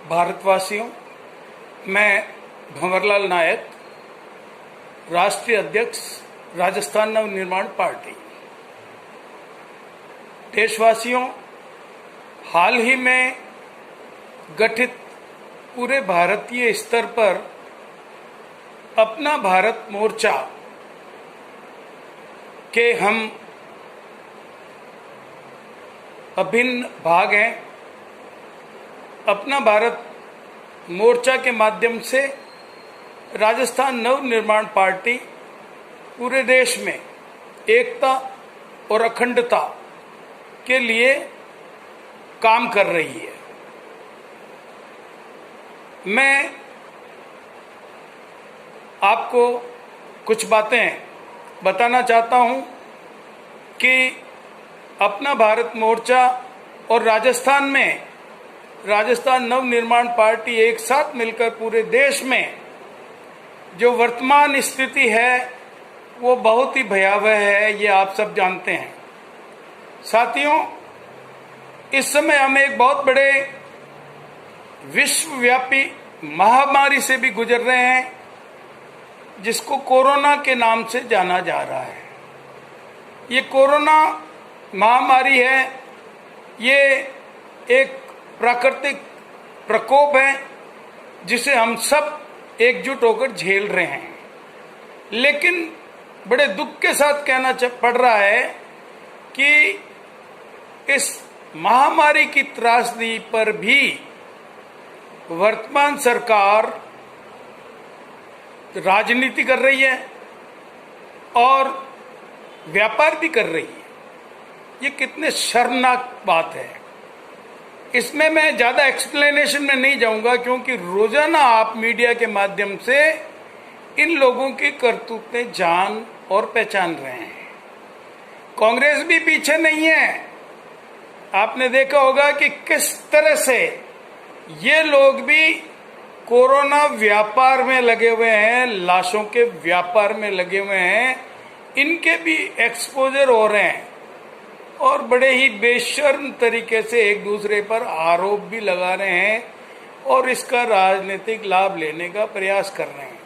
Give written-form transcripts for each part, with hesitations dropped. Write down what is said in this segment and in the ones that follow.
भारतवासियों, मैं भंवरलाल नायक, राष्ट्रीय अध्यक्ष राजस्थान नवनिर्माण पार्टी। देशवासियों, हाल ही में गठित पूरे भारतीय स्तर पर अपना भारत मोर्चा के हम अभिन्न भाग हैं। अपना भारत मोर्चा के माध्यम से राजस्थान नवनिर्माण पार्टी पूरे देश में एकता और अखंडता के लिए काम कर रही है। मैं आपको कुछ बातें बताना चाहता हूं कि अपना भारत मोर्चा और राजस्थान नवनिर्माण पार्टी एक साथ मिलकर पूरे देश में जो वर्तमान स्थिति है वो बहुत ही भयावह है, ये आप सब जानते हैं। साथियों, इस समय हम एक बहुत बड़े विश्वव्यापी महामारी से भी गुजर रहे हैं, जिसको कोरोना के नाम से जाना जा रहा है। ये कोरोना महामारी है, ये एक प्राकृतिक प्रकोप है जिसे हम सब एकजुट होकर झेल रहे हैं। लेकिन बड़े दुख के साथ कहना पड़ रहा है कि इस महामारी की त्रासदी पर भी वर्तमान सरकार राजनीति कर रही है और व्यापार भी कर रही है। ये कितने शर्मनाक बात है। इसमें मैं ज्यादा एक्सप्लेनेशन में नहीं जाऊंगा, क्योंकि रोजाना आप मीडिया के माध्यम से इन लोगों की करतूतें जान और पहचान रहे हैं। कांग्रेस भी पीछे नहीं है। आपने देखा होगा कि किस तरह से ये लोग भी कोरोना व्यापार में लगे हुए हैं, लाशों के व्यापार में लगे हुए हैं। इनके भी एक्सपोजर हो रहे हैं और बड़े ही बेशर्म तरीके से एक दूसरे पर आरोप भी लगा रहे हैं और इसका राजनीतिक लाभ लेने का प्रयास कर रहे हैं।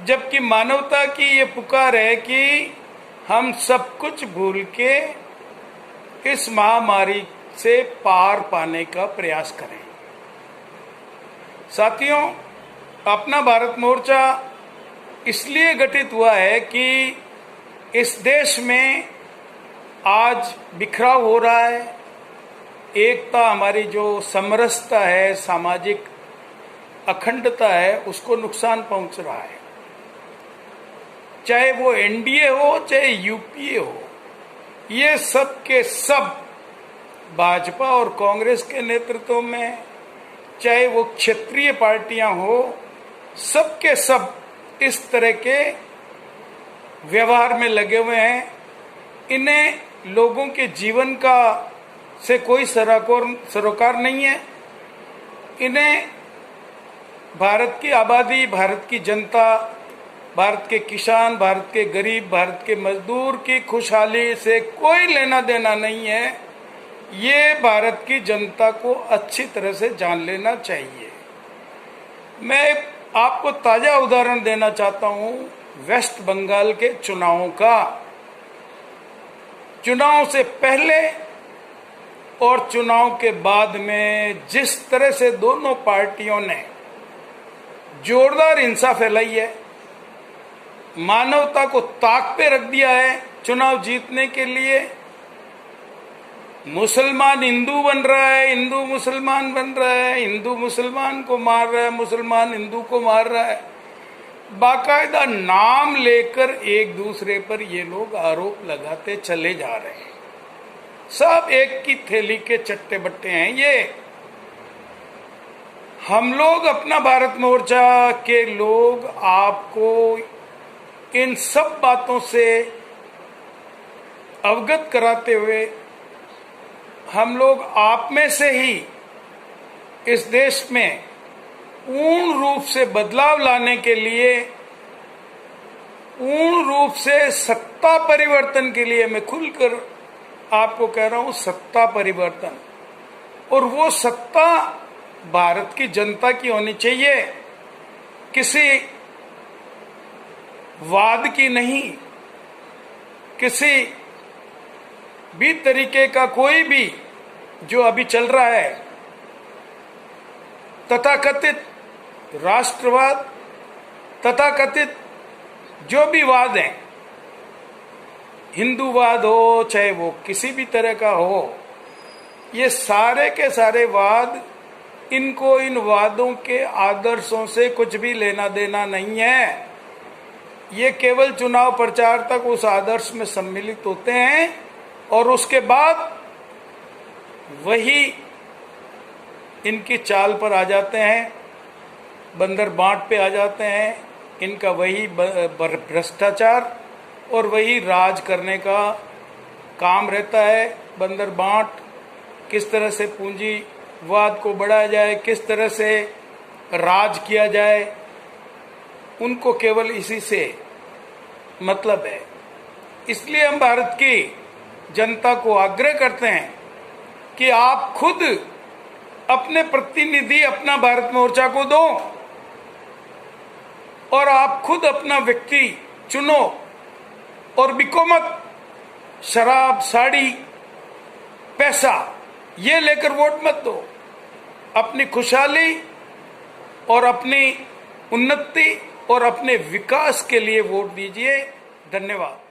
जबकि मानवता की ये पुकार है कि हम सब कुछ भूल के इस महामारी से पार पाने का प्रयास करें। साथियों, अपना भारत मोर्चा इसलिए गठित हुआ है कि इस देश में आज बिखराव हो रहा है। एकता, हमारी जो समरसता है, सामाजिक अखंडता है, उसको नुकसान पहुंच रहा है। चाहे वो एनडीए हो, चाहे यूपीए हो, ये सब के सब भाजपा और कांग्रेस के नेतृत्व में, चाहे वो क्षेत्रीय पार्टियां हो, सब के सब इस तरह के व्यवहार में लगे हुए हैं। इन्हें लोगों के जीवन का से कोई सरोकार नहीं है। इन्हें भारत की आबादी, भारत की जनता, भारत के किसान, भारत के गरीब, भारत के मजदूर की खुशहाली से कोई लेना देना नहीं है। ये भारत की जनता को अच्छी तरह से जान लेना चाहिए। मैं आपको ताजा उदाहरण देना चाहता हूं वेस्ट बंगाल के चुनावों का। चुनाव से पहले और चुनाव के बाद में जिस तरह से दोनों पार्टियों ने जोरदार हिंसा फैलाई है, मानवता को ताक पे रख दिया है चुनाव जीतने के लिए। मुसलमान हिंदू बन रहा है, हिंदू मुसलमान बन रहा है, हिंदू मुसलमान को मार रहा है, मुसलमान हिंदू को मार रहा है। बाकायदा नाम लेकर एक दूसरे पर ये लोग आरोप लगाते चले जा रहे हैं। सब एक की थैली के चट्टे बट्टे हैं ये। हम लोग अपना भारत मोर्चा के लोग आपको इन सब बातों से अवगत कराते हुए, हम लोग आप में से ही इस देश में पूर्ण रूप से बदलाव लाने के लिए, पूर्ण रूप से सत्ता परिवर्तन के लिए, मैं खुलकर आपको कह रहा हूं सत्ता परिवर्तन, और वो सत्ता भारत की जनता की होनी चाहिए, किसी वाद की नहीं, किसी भी तरीके का कोई भी जो अभी चल रहा है तथाकथित राष्ट्रवाद, तथाकथित जो भी वाद हैं, हिंदूवाद हो चाहे वो किसी भी तरह का हो, ये सारे के सारे वाद, इनको इन वादों के आदर्शों से कुछ भी लेना देना नहीं है। ये केवल चुनाव प्रचार तक उस आदर्श में सम्मिलित होते हैं और उसके बाद वही इनकी चाल पर आ जाते हैं, बंदर बांट पे आ जाते हैं। इनका वही भ्रष्टाचार और वही राज करने का काम रहता है। बंदर बांट, किस तरह से पूंजीवाद को बढ़ाया जाए, किस तरह से राज किया जाए, उनको केवल इसी से मतलब है। इसलिए हम भारत की जनता को आग्रह करते हैं कि आप खुद अपने प्रतिनिधि अपना भारत मोर्चा को दो और आप खुद अपना व्यक्ति चुनो और बिको मत। शराब, साड़ी, पैसा ये लेकर वोट मत दो। अपनी खुशहाली और अपनी उन्नति और अपने विकास के लिए वोट दीजिए। धन्यवाद।